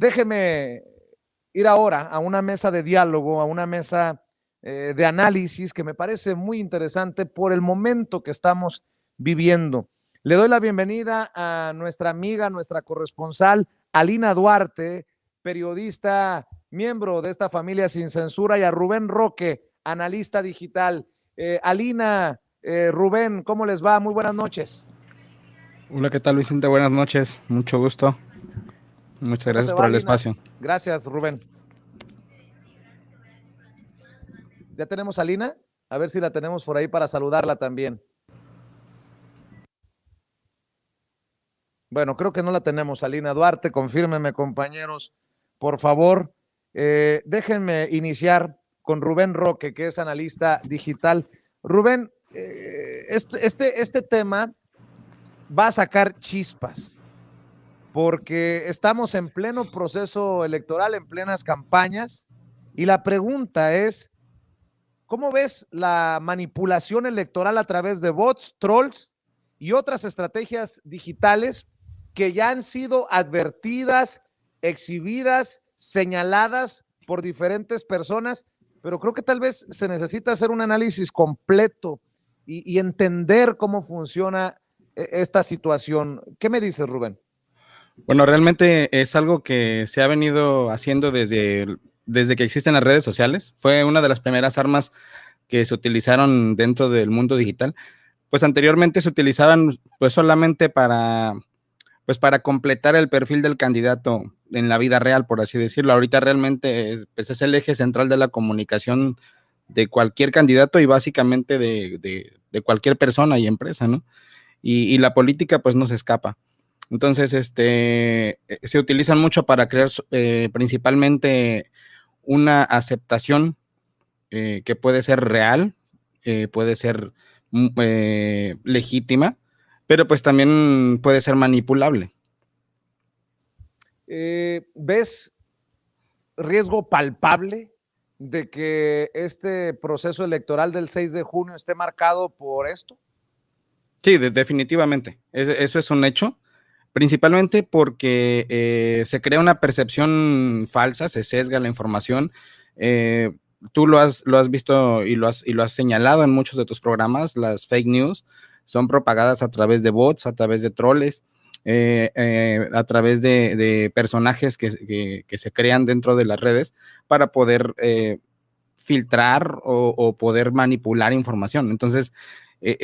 Déjeme ir ahora a una mesa de diálogo, a una mesa de análisis que me parece muy interesante por el momento que estamos viviendo. Le doy la bienvenida a nuestra amiga, nuestra corresponsal, Alina Duarte, periodista, miembro de esta familia Sin Censura, y a Rubén Roque, analista digital. Alina, Rubén, ¿cómo les va? Muy buenas noches. Hola, ¿qué tal, Vicente? Buenas noches, mucho gusto. Muchas ¿Cómo te gracias va, por el Alina? espacio. Gracias, Rubén. ¿Ya tenemos a Alina? A ver si la tenemos por ahí para saludarla también. Bueno, creo que no la tenemos, Alina Duarte. Confírmeme, compañeros, por favor. Déjenme iniciar con Rubén Roque, que es analista digital. Rubén, este tema va a sacar chispas, porque estamos en pleno proceso electoral, en plenas campañas, y la pregunta es, ¿cómo ves la manipulación electoral a través de bots, trolls y otras estrategias digitales que ya han sido advertidas, exhibidas, señaladas por diferentes personas? Pero creo que tal vez se necesita hacer un análisis completo y entender cómo funciona esta situación. ¿Qué me dices, Rubén? Bueno, realmente es algo que se ha venido haciendo desde que existen las redes sociales. Fue una de las primeras armas que se utilizaron dentro del mundo digital. Pues anteriormente se utilizaban pues solamente para completar el perfil del candidato en la vida real, por así decirlo. Ahorita realmente es el eje central de la comunicación de cualquier candidato y básicamente de cualquier persona y empresa, ¿no? Y la política pues no se escapa. Entonces, se utilizan mucho para crear principalmente una aceptación que puede ser real, puede ser legítima, pero pues también puede ser manipulable. ¿Ves riesgo palpable de que este proceso electoral del 6 de junio esté marcado por esto? Sí, definitivamente. Eso es un hecho, principalmente porque se crea una percepción falsa, se sesga la información. Tú lo has visto y lo has señalado en muchos de tus programas. Las fake news son propagadas a través de bots, a través de troles, a través de personajes que se crean dentro de las redes para poder filtrar o poder manipular información. Entonces,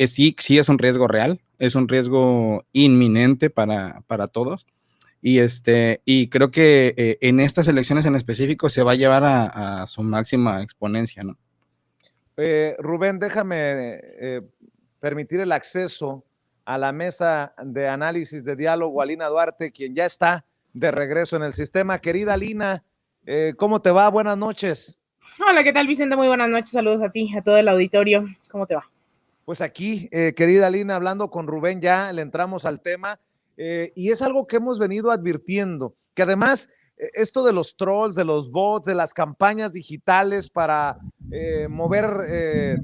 sí es un riesgo real, es un riesgo inminente para todos. Y creo que en estas elecciones en específico se va a llevar a su máxima exponencia, ¿no? Rubén, déjame permitir el acceso a la mesa de análisis de diálogo a Lina Duarte, quien ya está de regreso en el sistema. Querida Lina, ¿cómo te va? Buenas noches. Hola, ¿qué tal, Vicente? Muy buenas noches, saludos a ti, a todo el auditorio. ¿Cómo te va? Pues aquí, querida Lina, hablando con Rubén, ya le entramos al tema, y es algo que hemos venido advirtiendo, que además esto de los trolls, de los bots, de las campañas digitales para mover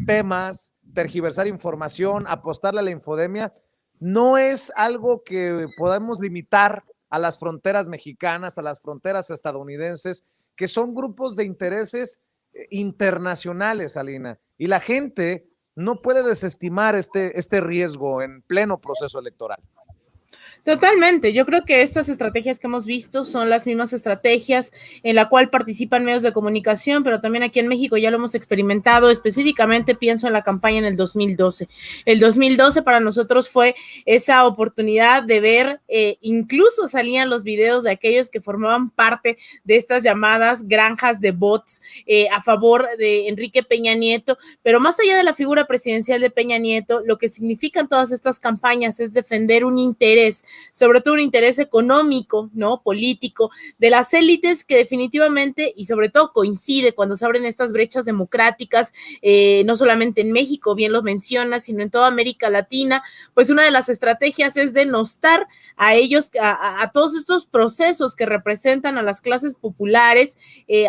temas, tergiversar información, apostarle a la infodemia, no es algo que podamos limitar a las fronteras mexicanas, a las fronteras estadounidenses, que son grupos de intereses internacionales, Alina, y la gente no puede desestimar este riesgo en pleno proceso electoral. Totalmente, yo creo que estas estrategias que hemos visto son las mismas estrategias en la cual participan medios de comunicación, pero también aquí en México ya lo hemos experimentado. Específicamente pienso en la campaña en el 2012. El 2012 para nosotros fue esa oportunidad de ver, incluso salían los videos de aquellos que formaban parte de estas llamadas granjas de bots a favor de Enrique Peña Nieto, pero más allá de la figura presidencial de Peña Nieto, lo que significan todas estas campañas es defender un interés, sobre todo un interés económico, ¿no? Político, de las élites, que definitivamente y sobre todo coincide cuando se abren estas brechas democráticas, no solamente en México, bien lo mencionas, sino en toda América Latina. Pues una de las estrategias es denostar a ellos, a todos estos procesos que representan a las clases populares,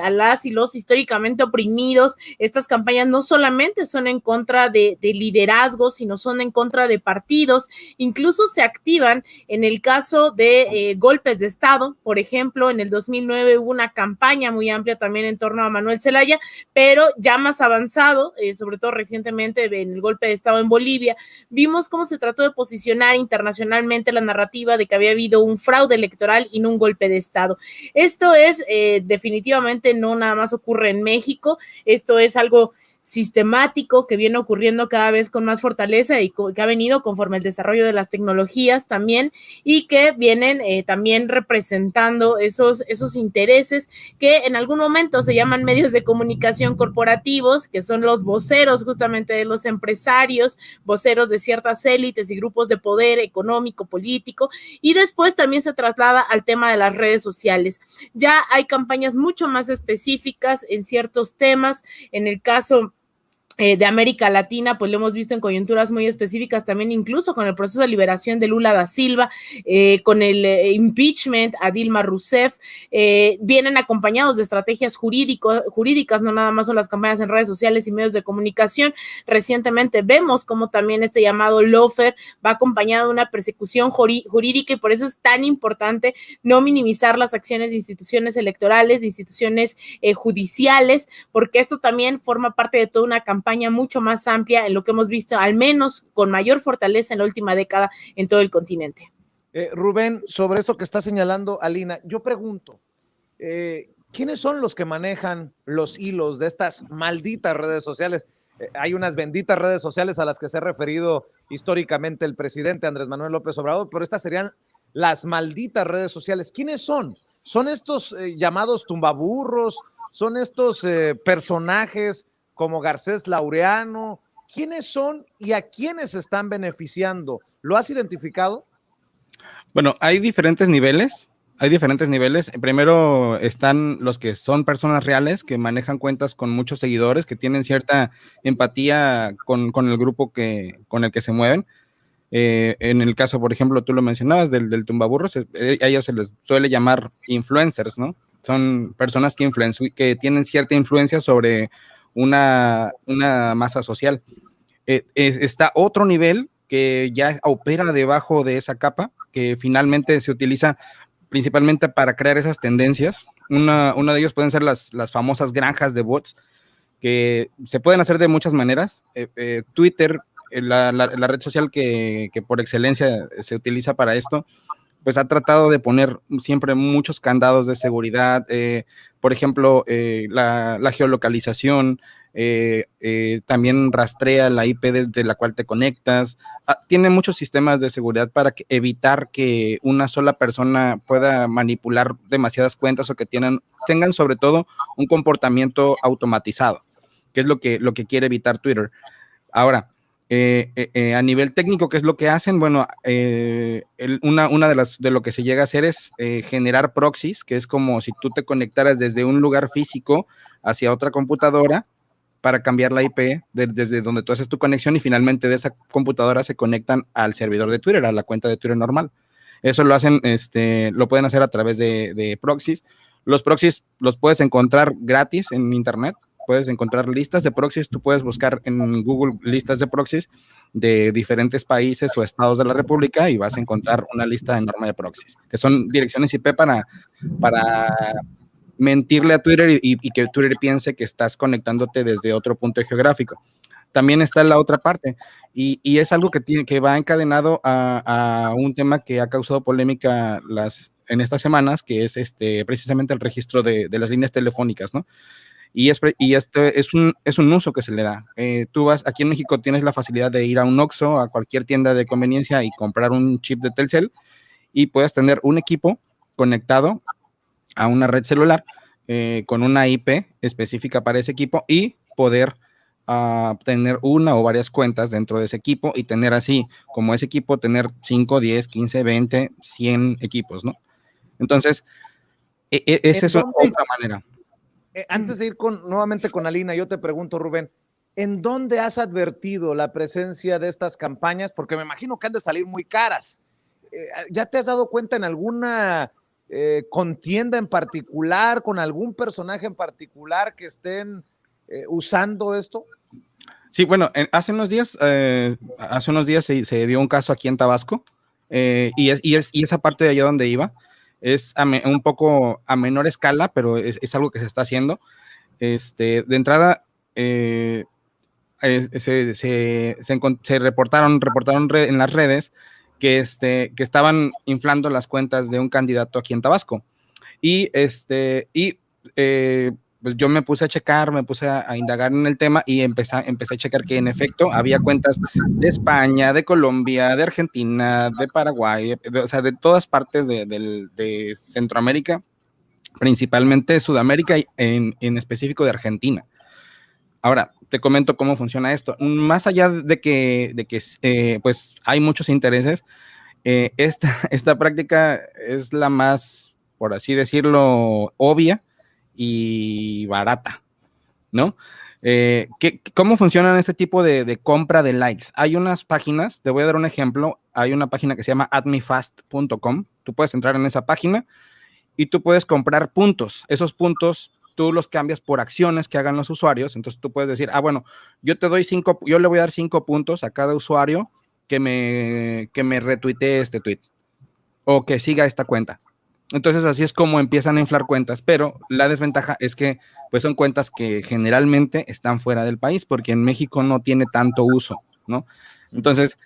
a las y los históricamente oprimidos. Estas campañas no solamente son en contra de liderazgos, sino son en contra de partidos, incluso se activan En el caso de golpes de Estado, por ejemplo, en el 2009 hubo una campaña muy amplia también en torno a Manuel Zelaya, pero ya más avanzado, sobre todo recientemente en el golpe de Estado en Bolivia, vimos cómo se trató de posicionar internacionalmente la narrativa de que había habido un fraude electoral y no un golpe de Estado. Esto es definitivamente no nada más ocurre en México, esto es algo sistemático que viene ocurriendo cada vez con más fortaleza y que ha venido conforme el desarrollo de las tecnologías también, y que vienen también representando esos intereses que en algún momento se llaman medios de comunicación corporativos, que son los voceros justamente de los empresarios, voceros de ciertas élites y grupos de poder económico, político, y después también se traslada al tema de las redes sociales. Ya hay campañas mucho más específicas en ciertos temas. En el caso de América Latina, pues lo hemos visto en coyunturas muy específicas también, incluso con el proceso de liberación de Lula da Silva, con el impeachment a Dilma Rousseff, vienen acompañados de estrategias jurídicas, no nada más son las campañas en redes sociales y medios de comunicación. Recientemente vemos cómo también este llamado lawfare va acompañado de una persecución jurídica, y por eso es tan importante no minimizar las acciones de instituciones electorales, de instituciones judiciales, porque esto también forma parte de toda una campaña mucho más amplia en lo que hemos visto, al menos con mayor fortaleza en la última década en todo el continente. Rubén, sobre esto que está señalando Alina, yo pregunto, ¿quiénes son los que manejan los hilos de estas malditas redes sociales? Hay unas benditas redes sociales a las que se ha referido históricamente el presidente Andrés Manuel López Obrador, pero estas serían las malditas redes sociales. ¿Quiénes son? ¿Son estos llamados tumbaburros? ¿Son estos personajes como Garcés Laureano? ¿Quiénes son y a quiénes están beneficiando? ¿Lo has identificado? Bueno, hay diferentes niveles. Primero están los que son personas reales, que manejan cuentas con muchos seguidores, que tienen cierta empatía con el grupo con el que se mueven. En el caso, por ejemplo, tú lo mencionabas del tumbaburros, a ellos se les suele llamar influencers, ¿no? Son personas que tienen cierta influencia sobre una masa social. Está otro nivel que ya opera debajo de esa capa, que finalmente se utiliza principalmente para crear esas tendencias. Uno de ellos pueden ser las famosas granjas de bots, que se pueden hacer de muchas maneras. Twitter, la red social que por excelencia se utiliza para esto, pues ha tratado de poner siempre muchos candados de seguridad, por ejemplo, la geolocalización, también rastrea la IP desde la cual te conectas. Tiene muchos sistemas de seguridad para evitar que una sola persona pueda manipular demasiadas cuentas, o que tengan sobre todo un comportamiento automatizado, que es lo que quiere evitar Twitter. Ahora, a nivel técnico, ¿qué es lo que hacen? Bueno, una de lo que se llega a hacer es generar proxies, que es como si tú te conectaras desde un lugar físico hacia otra computadora para cambiar la IP desde donde tú haces tu conexión, y finalmente de esa computadora se conectan al servidor de Twitter, a la cuenta de Twitter normal. Eso lo hacen, lo pueden hacer a través de proxies. Los proxies los puedes encontrar gratis en internet. Puedes encontrar listas de proxies, tú puedes buscar en Google listas de proxies de diferentes países o estados de la República, y vas a encontrar una lista enorme de proxies, que son direcciones IP para mentirle a Twitter y que Twitter piense que estás conectándote desde otro punto geográfico. También está la otra parte, y es algo que va encadenado a un tema que ha causado polémica en estas semanas, que es precisamente el registro de las líneas telefónicas, ¿no? Y este es un uso que se le da. Tú aquí en México tienes la facilidad de ir a un Oxxo, a cualquier tienda de conveniencia, y comprar un chip de Telcel, y puedes tener un equipo conectado a una red celular con una IP específica para ese equipo, y poder tener una o varias cuentas dentro de ese equipo, y tener así, como ese equipo, tener 5, 10, 15, 20, 100 equipos, ¿no? Entonces, esa es otra manera. Antes de ir nuevamente con Alina, yo te pregunto, Rubén, ¿en dónde has advertido la presencia de estas campañas? Porque me imagino que han de salir muy caras. ¿Ya te has dado cuenta en alguna contienda en particular, con algún personaje en particular que estén usando esto? Sí, bueno, hace unos días se dio un caso aquí en Tabasco, y esa parte de allá donde iba es un poco a menor escala, pero es algo que se está haciendo. De entrada, se reportaron en las redes que estaban inflando las cuentas de un candidato aquí en Tabasco. Pues yo me puse a checar, me puse a indagar en el tema y empecé a checar que en efecto había cuentas de España, de Colombia, de Argentina, de Paraguay, o sea, de todas partes de Centroamérica, principalmente Sudamérica y en específico de Argentina. Ahora, te comento cómo funciona esto. Más allá de que pues hay muchos intereses, esta práctica es la más, por así decirlo, obvia y barata, ¿no? ¿Cómo funcionan este tipo de compra de likes? Hay unas páginas, te voy a dar un ejemplo, hay una página que se llama admifast.com, tú puedes entrar en esa página y tú puedes comprar puntos. Esos puntos tú los cambias por acciones que hagan los usuarios. Entonces tú puedes decir, bueno, yo le voy a dar 5 puntos a cada usuario que me retuitee este tweet o que siga esta cuenta. Entonces así es como empiezan a inflar cuentas, pero la desventaja es que pues son cuentas que generalmente están fuera del país porque en México no tiene tanto uso, ¿no? Entonces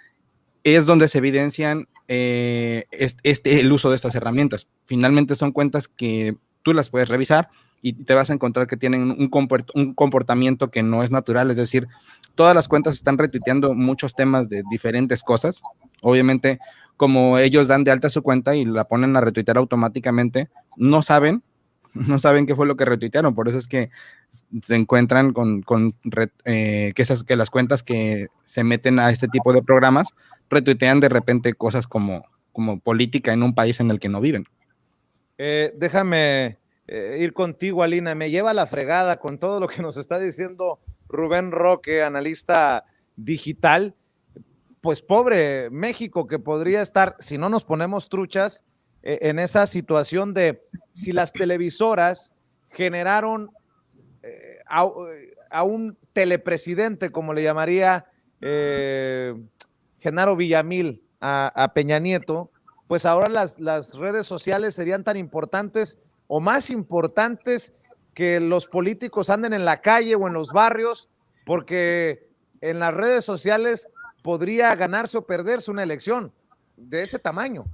es donde se evidencian el uso de estas herramientas. Finalmente son cuentas que tú las puedes revisar y te vas a encontrar que tienen un comportamiento que no es natural, es decir, todas las cuentas están retuiteando muchos temas de diferentes cosas. Obviamente, como ellos dan de alta su cuenta y la ponen a retuitear automáticamente, no saben qué fue lo que retuitearon, por eso es que se encuentran que las cuentas que se meten a este tipo de programas retuitean de repente cosas como política en un país en el que no viven. Déjame ir contigo, Alina, me lleva la fregada con todo lo que nos está diciendo Rubén Roque, analista digital. Pues pobre México, que podría estar, si no nos ponemos truchas, en esa situación de si las televisoras generaron a un telepresidente, como le llamaría Genaro Villamil a Peña Nieto, pues ahora las redes sociales serían tan importantes o más importantes que los políticos anden en la calle o en los barrios, porque en las redes sociales podría ganarse o perderse una elección de ese tamaño.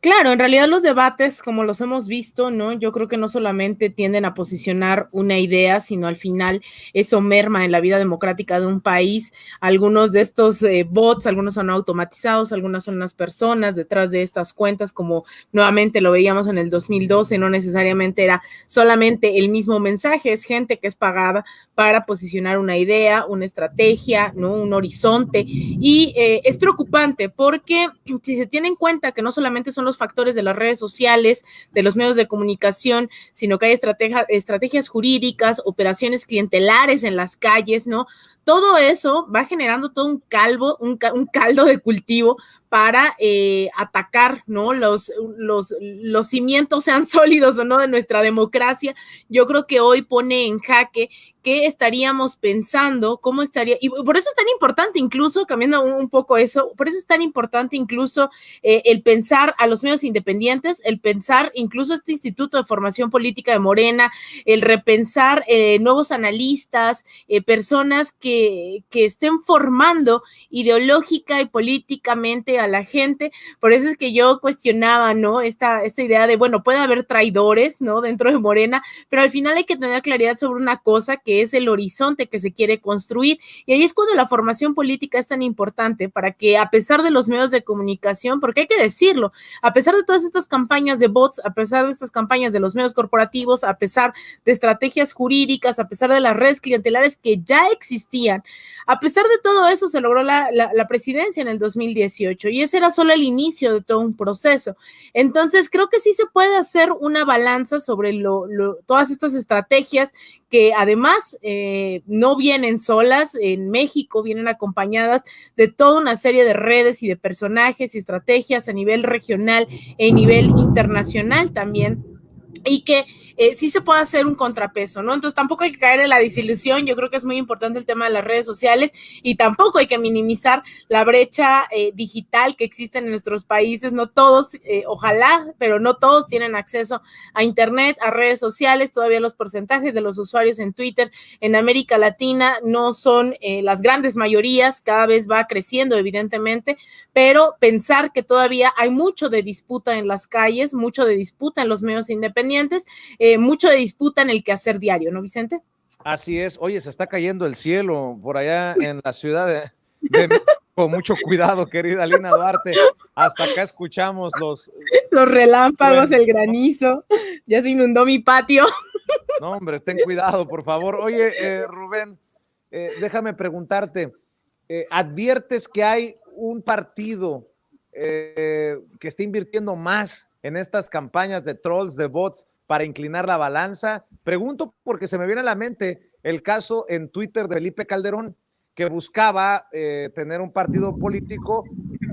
Claro, en realidad los debates, como los hemos visto, ¿no? Yo creo que no solamente tienden a posicionar una idea, sino al final eso merma en la vida democrática de un país. Algunos de estos bots, algunos son automatizados, algunas son unas personas detrás de estas cuentas, como nuevamente lo veíamos en el 2012, no necesariamente era solamente el mismo mensaje, es gente que es pagada para posicionar una idea, una estrategia, ¿no? Un horizonte, y es preocupante porque si se tiene en cuenta que no solamente son los factores de las redes sociales, de los medios de comunicación, sino que hay estrategias jurídicas, operaciones clientelares en las calles, ¿no? Todo eso va generando todo un caldo de cultivo para atacar, ¿no? Los cimientos, sean sólidos o no, de nuestra democracia. Yo creo que hoy pone en jaque qué estaríamos pensando, cómo estaría, y por eso es tan importante incluso, cambiando un poco eso, por eso es tan importante incluso el pensar a los medios independientes, el pensar incluso este Instituto de Formación Política de Morena, el repensar nuevos analistas, personas que estén formando ideológica y políticamente a la gente. Por eso es que yo cuestionaba, ¿no? Esta idea de, bueno, puede haber traidores, ¿no? Dentro de Morena, pero al final hay que tener claridad sobre una cosa que es el horizonte que se quiere construir, y ahí es cuando la formación política es tan importante, para que a pesar de los medios de comunicación, porque hay que decirlo, a pesar de todas estas campañas de bots, a pesar de estas campañas de los medios corporativos, a pesar de estrategias jurídicas, a pesar de las redes clientelares que ya existían, a pesar de todo eso se logró la presidencia en el 2018, y ese era solo el inicio de todo un proceso. Entonces creo que sí se puede hacer una balanza sobre todas estas estrategias que además no vienen solas. En México vienen acompañadas de toda una serie de redes y de personajes y estrategias a nivel regional e nivel internacional también. y que sí se puede hacer un contrapeso, ¿no? Entonces tampoco hay que caer en la desilusión. Yo creo que es muy importante el tema de las redes sociales y tampoco hay que minimizar la brecha digital que existe en nuestros países. No todos, ojalá, pero no todos tienen acceso a internet, a redes sociales. Todavía los porcentajes de los usuarios en Twitter en América Latina no son las grandes mayorías, cada vez va creciendo evidentemente, pero pensar que todavía hay mucho de disputa en las calles, mucho de disputa en los medios independientes, mucho de disputa en el quehacer diario, ¿no, Vicente? Así es. Oye, se está cayendo el cielo por allá en la ciudad de México. Mucho cuidado, querida Lina Duarte. Hasta acá escuchamos los relámpagos, el granizo. Ya se inundó mi patio. No, hombre, ten cuidado, por favor. Oye, Rubén, déjame preguntarte, ¿adviertes que hay un partido que esté invirtiendo más en estas campañas de trolls, de bots, para inclinar la balanza? Pregunto porque se me viene a la mente el caso en Twitter de Felipe Calderón, que buscaba tener un partido político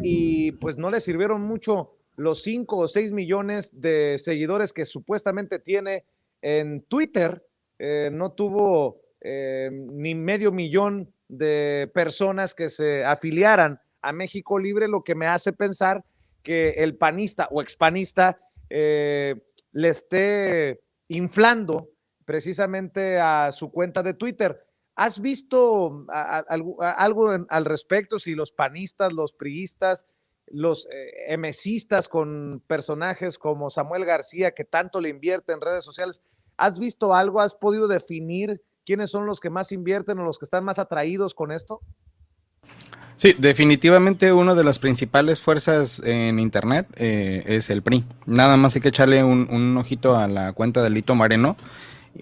y pues no le sirvieron mucho los 5 o 6 millones de seguidores que supuestamente tiene en Twitter. No tuvo ni medio millón de personas que se afiliaran a México Libre, lo que me hace pensar que el panista o expanista le esté inflando precisamente a su cuenta de Twitter. ¿Has visto algo al respecto? Si los panistas, los priistas, los emesistas con personajes como Samuel García, que tanto le invierte en redes sociales, ¿has visto algo? ¿Has podido definir quiénes son los que más invierten o los que están más atraídos con esto? Sí, definitivamente una de las principales fuerzas en internet es el PRI. Nada más hay que echarle un ojito a la cuenta de Lito Moreno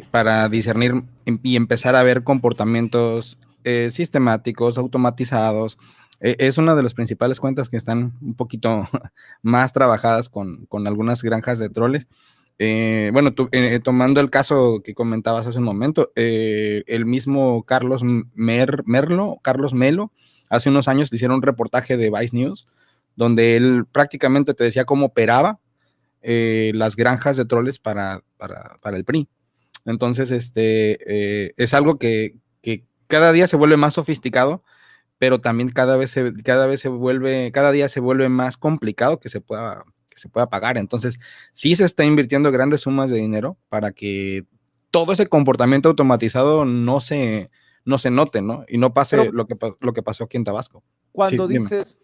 para discernir y empezar a ver comportamientos sistemáticos, automatizados. Es una de las principales cuentas que están un poquito más trabajadas con algunas granjas de troles. Bueno, tomando el caso que comentabas hace un momento, el mismo Carlos Melo, hace unos años le hicieron un reportaje de Vice News, donde él prácticamente te decía cómo operaba las granjas de troles para el PRI. Entonces, es algo que cada día se vuelve más sofisticado, pero también cada día se vuelve más complicado que se pueda pagar. Entonces, sí se está invirtiendo grandes sumas de dinero para que todo ese comportamiento automatizado no se note, ¿no? Y no pase lo que pasó aquí en Tabasco. Cuando, Sí,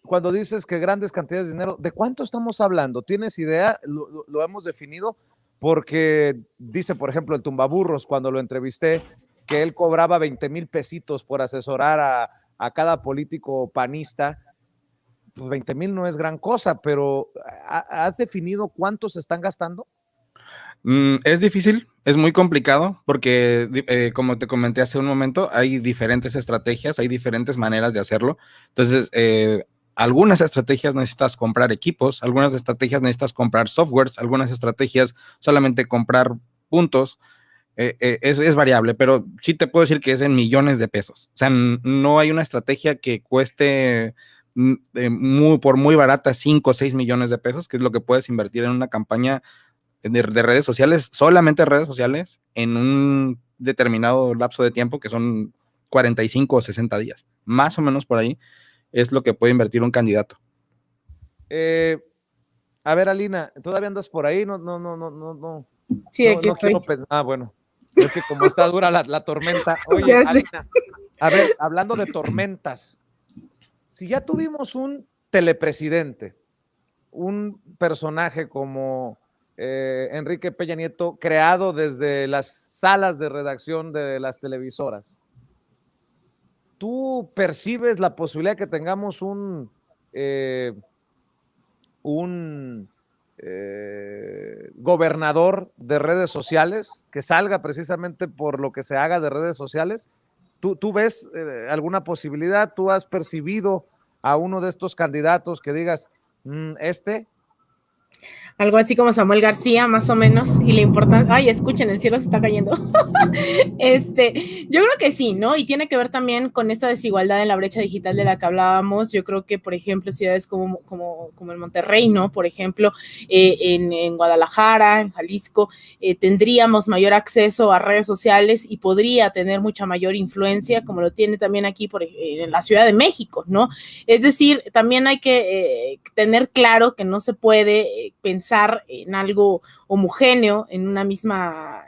cuando dices que grandes cantidades de dinero, ¿de cuánto estamos hablando? ¿Tienes idea? ¿Lo hemos definido? Porque dice, por ejemplo, el Tumbaburros, cuando lo entrevisté, que él cobraba 20,000 pesitos por asesorar a cada político panista. Pues 20,000 no es gran cosa, pero ¿has definido cuántos están gastando? Es difícil, es muy complicado, porque como te comenté hace un momento, hay diferentes estrategias, hay diferentes maneras de hacerlo. Entonces, algunas estrategias necesitas comprar equipos, algunas estrategias necesitas comprar softwares, algunas estrategias solamente comprar puntos. Es variable, pero sí te puedo decir que es en millones de pesos. O sea, no hay una estrategia que cueste por muy barata 5 o 6 millones de pesos, que es lo que puedes invertir en una campaña de redes sociales, solamente redes sociales, en un determinado lapso de tiempo, que son 45 o 60 días. Más o menos por ahí es lo que puede invertir un candidato. A ver, Alina, ¿todavía andas por ahí? No. Sí, aquí estoy. Bueno, es que como está dura la tormenta. Oye, Alina, a ver, hablando de tormentas, si ya tuvimos un telepresidente, un personaje como Enrique Peña Nieto, creado desde las salas de redacción de las televisoras, ¿tú percibes la posibilidad que tengamos un gobernador de redes sociales que salga precisamente por lo que se haga de redes sociales? ¿Tú ves alguna posibilidad? ¿Tú has percibido a uno de estos candidatos que digas, este? algo así como Samuel García, más o menos, y la importancia, ay, escuchen, el cielo se está cayendo. Yo creo que sí, ¿no? Y tiene que ver también con esta desigualdad en la brecha digital de la que hablábamos. Yo creo que, por ejemplo, ciudades como el Monterrey, ¿no? Por ejemplo, en Guadalajara, en Jalisco, tendríamos mayor acceso a redes sociales y podría tener mucha mayor influencia, como lo tiene también aquí en la Ciudad de México, ¿no? Es decir, también hay que tener claro que no se puede pensar en algo homogéneo, en una misma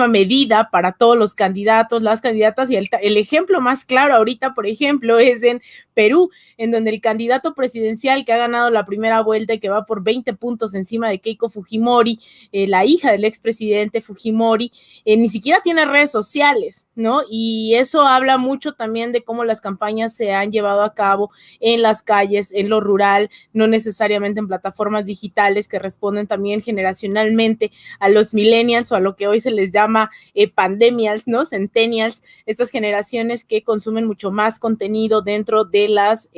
medida para todos los candidatos, las candidatas, y el ejemplo más claro ahorita, por ejemplo, es en Perú, en donde el candidato presidencial que ha ganado la primera vuelta y que va por 20 puntos encima de Keiko Fujimori, la hija del expresidente Fujimori, ni siquiera tiene redes sociales, ¿no? Y eso habla mucho también de cómo las campañas se han llevado a cabo en las calles, en lo rural, no necesariamente en plataformas digitales que responden también generacionalmente a los millennials o a lo que hoy se les llama pandemials, ¿no? Centennials, estas generaciones que consumen mucho más contenido dentro de las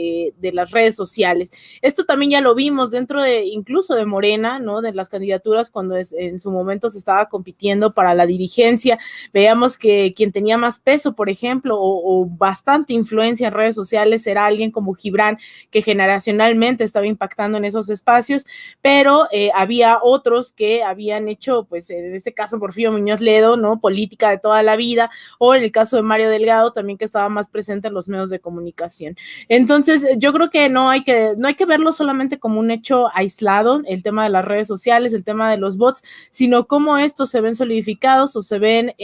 redes sociales. Esto también ya lo vimos dentro incluso de Morena, ¿no? De las candidaturas cuando en su momento se estaba compitiendo para la dirigencia. Veíamos que quien tenía más peso, por ejemplo, o bastante influencia en redes sociales era alguien como Gibran, que generacionalmente estaba impactando en esos espacios, pero había otros que habían hecho, pues en este caso Porfirio Muñoz Ledo, ¿no? Política de toda la vida, o en el caso de Mario Delgado también, que estaba más presente en los medios de comunicación. Entonces yo creo que no hay que verlo solamente como un hecho aislado, el tema de las redes sociales, el tema de los bots, sino cómo estos se ven solidificados o se ven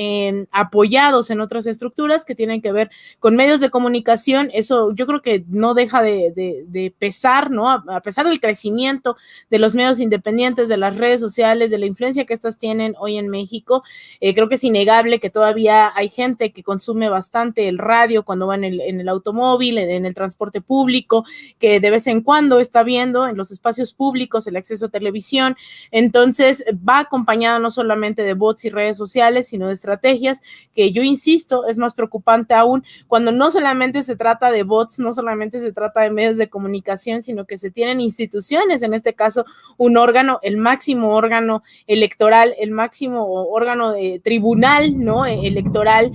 apoyados en otras estructuras que tienen que ver con medios de comunicación. Eso yo creo que no deja de pesar, ¿no? A pesar del crecimiento de los medios independientes, de las redes sociales, de la influencia que estas tienen hoy en México, creo que es innegable que todavía hay gente que consume bastante el radio cuando va en el automóvil, en el transporte público, que de vez en cuando está viendo en los espacios públicos el acceso a televisión. Entonces va acompañado no solamente de bots y redes sociales, sino de estrategias que, yo insisto, es más preocupante aún cuando no solamente se trata de bots, no solamente se trata de medios de comunicación, sino que se tienen instituciones, en este caso un órgano, el máximo órgano electoral, el máximo órgano de tribunal, ¿no? Electoral,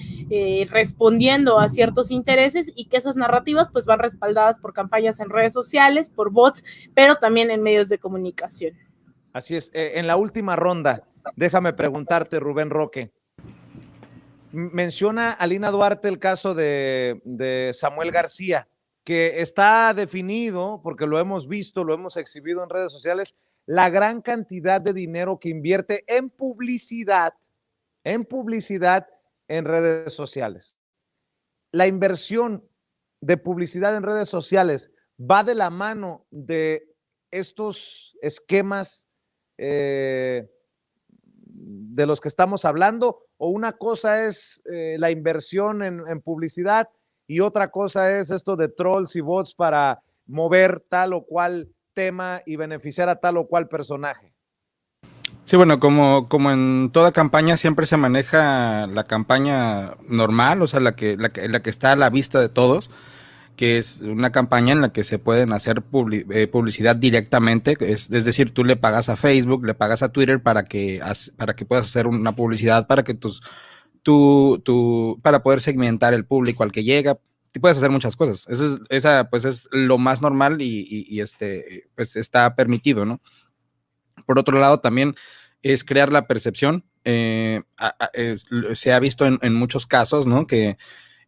respondiendo a ciertos intereses, y que esas narrativas pues van respaldadas por campañas en redes sociales, por bots, pero también en medios de comunicación. Así es. En la última ronda, déjame preguntarte, Rubén Roque. Menciona Alina Duarte el caso de Samuel García, que está definido, porque lo hemos visto, lo hemos exhibido en redes sociales, la gran cantidad de dinero que invierte en publicidad en redes sociales. La inversión de publicidad en redes sociales va de la mano de estos esquemas de los que estamos hablando, o una cosa es la inversión en publicidad y otra cosa es esto de trolls y bots para mover tal o cual tema y beneficiar a tal o cual personaje. Sí, bueno, como en toda campaña siempre se maneja la campaña normal, o sea, la que está a la vista de todos, que es una campaña en la que se pueden hacer publicidad directamente, es decir, tú le pagas a Facebook, le pagas a Twitter para que puedas hacer una publicidad para que para poder segmentar el público al que llega. Tú puedes hacer muchas cosas. Esa pues es lo más normal y pues está permitido, ¿no? Por otro lado, también es crear la percepción. Se ha visto en muchos casos, ¿no? Que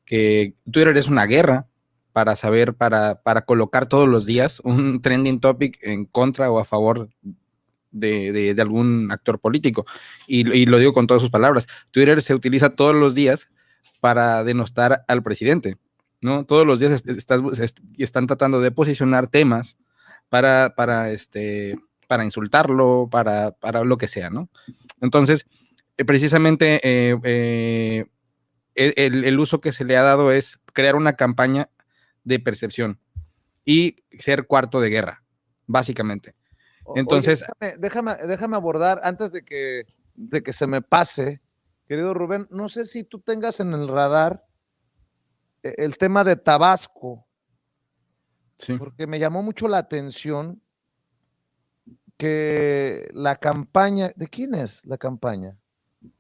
Twitter es una guerra para saber, para colocar todos los días un trending topic en contra o a favor de algún actor político. Y lo digo con todas sus palabras. Twitter se utiliza todos los días para denostar al presidente, ¿no? Todos los días están tratando de posicionar temas para insultarlo, para lo que sea, ¿no? Entonces, precisamente el uso que se le ha dado es crear una campaña de percepción y ser cuarto de guerra, básicamente. Entonces, oye, déjame abordar antes de que se me pase, querido Rubén, no sé si tú tengas en el radar el tema de Tabasco, sí. porque me llamó mucho la atención que la campaña, ¿de quién es la campaña?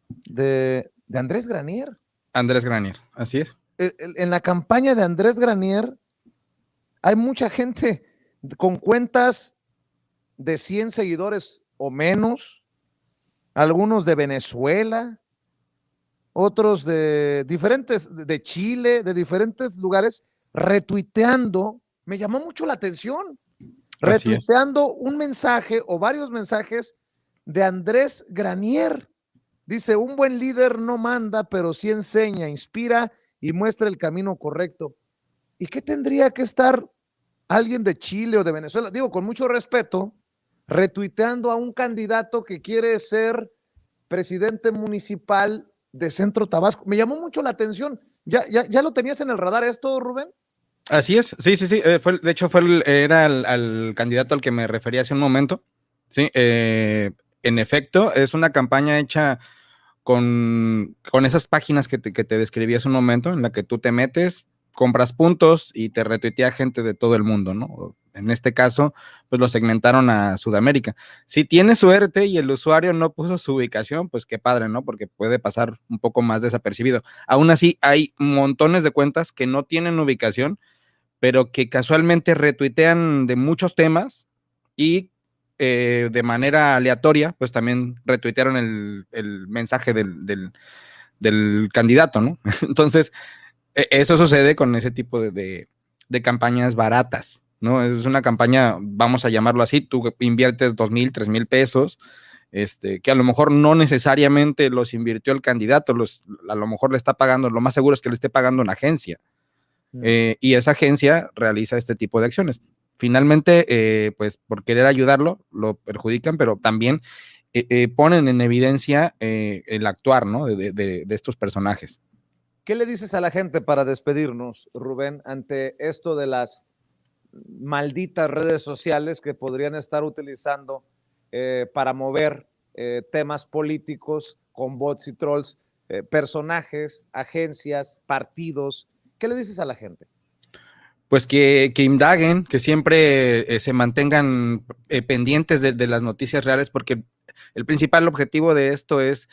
De Andrés Granier. Andrés Granier, así es. En la campaña de Andrés Granier hay mucha gente con cuentas de 100 seguidores o menos, algunos de Venezuela, otros de diferentes, de Chile, de diferentes lugares, retuiteando. Me llamó mucho la atención, retuiteando un mensaje o varios mensajes de Andrés Granier. Dice, un buen líder no manda, pero sí enseña, inspira y muestra el camino correcto. ¿Y qué tendría que estar alguien de Chile o de Venezuela? Digo, con mucho respeto, retuiteando a un candidato que quiere ser presidente municipal de Centro Tabasco. Me llamó mucho la atención. ¿Ya lo tenías en el radar esto, Rubén? Así es, sí. De hecho, era el candidato al que me refería hace un momento. Sí, en efecto, es una campaña hecha con esas páginas que te describí hace un momento, en la que tú te metes, compras puntos y te retuitea gente de todo el mundo, ¿no? En este caso, pues lo segmentaron a Sudamérica. Si tiene suerte y el usuario no puso su ubicación, pues qué padre, ¿no? Porque puede pasar un poco más desapercibido. Aún así, hay montones de cuentas que no tienen ubicación, pero que casualmente retuitean de muchos temas y de manera aleatoria, pues también retuitearon el mensaje del candidato, ¿no? Entonces, eso sucede con ese tipo de campañas baratas, ¿no? Es una campaña, vamos a llamarlo así, tú inviertes 2,000, 3,000 pesos, que a lo mejor no necesariamente los invirtió el candidato, a lo mejor le está pagando, lo más seguro es que le esté pagando una agencia. Y esa agencia realiza este tipo de acciones. Finalmente, pues por querer ayudarlo, lo perjudican, pero también ponen en evidencia el actuar, ¿no? de estos personajes. ¿Qué le dices a la gente para despedirnos, Rubén, ante esto de las malditas redes sociales que podrían estar utilizando para mover temas políticos con bots y trolls, personajes, agencias, partidos? ¿Qué le dices a la gente? Pues que indaguen, que siempre se mantengan pendientes de las noticias reales, porque el principal objetivo de esto es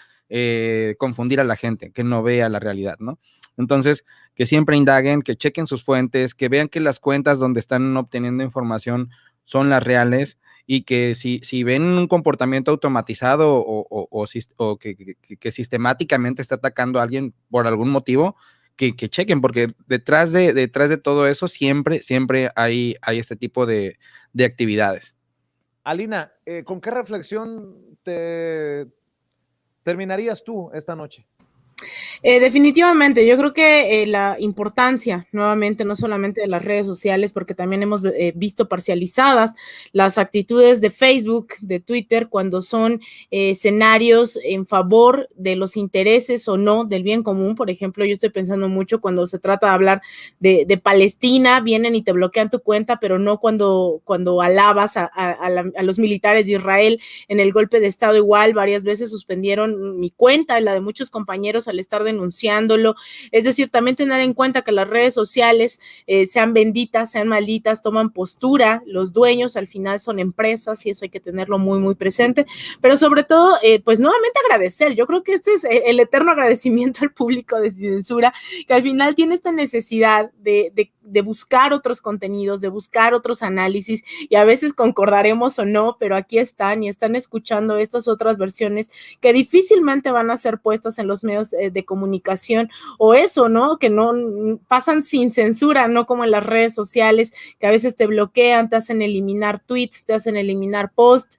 confundir a la gente, que no vea la realidad, ¿no? Entonces, que siempre indaguen, que chequen sus fuentes, que vean que las cuentas donde están obteniendo información son las reales, y que si ven un comportamiento automatizado o que sistemáticamente está atacando a alguien por algún motivo, que chequen, porque detrás de todo eso siempre hay este tipo de actividades. Alina, ¿con qué reflexión te terminarías tú esta noche? Definitivamente, yo creo que la importancia, nuevamente, no solamente de las redes sociales, porque también hemos visto parcializadas las actitudes de Facebook, de Twitter, cuando son escenarios en favor de los intereses o no del bien común. Por ejemplo, yo estoy pensando mucho cuando se trata de hablar de Palestina, vienen y te bloquean tu cuenta, pero no cuando alabas a los militares de Israel en el golpe de Estado. Igual, varias veces suspendieron mi cuenta y la de muchos compañeros al estar denunciándolo. Es decir, también tener en cuenta que las redes sociales, sean benditas, sean malditas, toman postura, los dueños al final son empresas y eso hay que tenerlo muy, muy presente, pero sobre todo, pues nuevamente agradecer. Yo creo que este es el eterno agradecimiento al público de Sin Censura, que al final tiene esta necesidad de buscar otros contenidos, de buscar otros análisis, y a veces concordaremos o no, pero aquí están y están escuchando estas otras versiones que difícilmente van a ser puestas en los medios de comunicación, o eso, ¿no? Que no pasan sin censura, no como en las redes sociales, que a veces te bloquean, te hacen eliminar tweets, te hacen eliminar posts,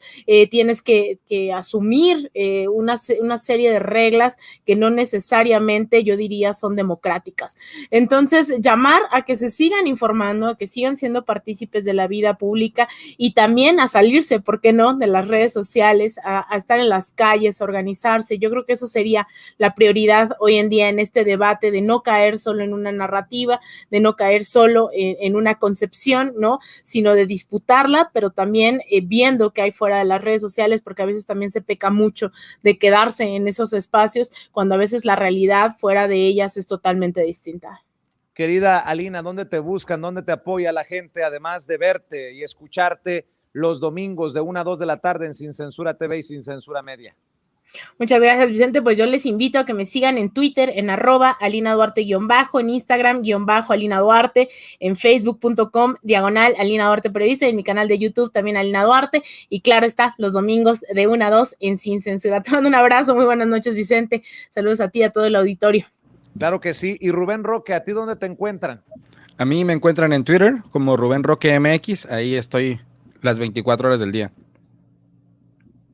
tienes que asumir una serie de reglas que no necesariamente, yo diría, son democráticas. Entonces, llamar a que se sigan informando, a que sigan siendo partícipes de la vida pública, y también a salirse, ¿por qué no?, de las redes sociales, a estar en las calles, a organizarse. Yo creo que eso sería la prioridad hoy en día en este debate, de no caer solo en una narrativa, de no caer solo en una concepción, ¿no?, sino de disputarla, pero también viendo qué hay fuera de las redes sociales, porque a veces también se peca mucho de quedarse en esos espacios, cuando a veces la realidad fuera de ellas es totalmente distinta. Querida Alina, ¿dónde te buscan? ¿Dónde te apoya la gente, además de verte y escucharte los domingos de 1 a 2 de la tarde en Sin Censura TV y Sin Censura Media. Muchas gracias, Vicente. Pues yo les invito a que me sigan en Twitter, en @AlinaDuarte_, en Instagram, _Alina Duarte, en Facebook.com/Alina Duarte Periodista, y en mi canal de YouTube también Alina Duarte, y claro está, los domingos de 1 a 2 en Sin Censura. Te mando un abrazo, muy buenas noches, Vicente. Saludos a ti y a todo el auditorio. Claro que sí. Y Rubén Roque, ¿a ti dónde te encuentran? A mí me encuentran en Twitter como Rubén Roque MX, ahí estoy las 24 horas del día.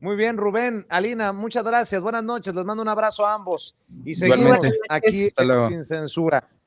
Muy bien, Rubén, Alina, muchas gracias. Buenas noches, les mando un abrazo a ambos y seguimos Igualmente. aquí Hasta luego. Sin Censura.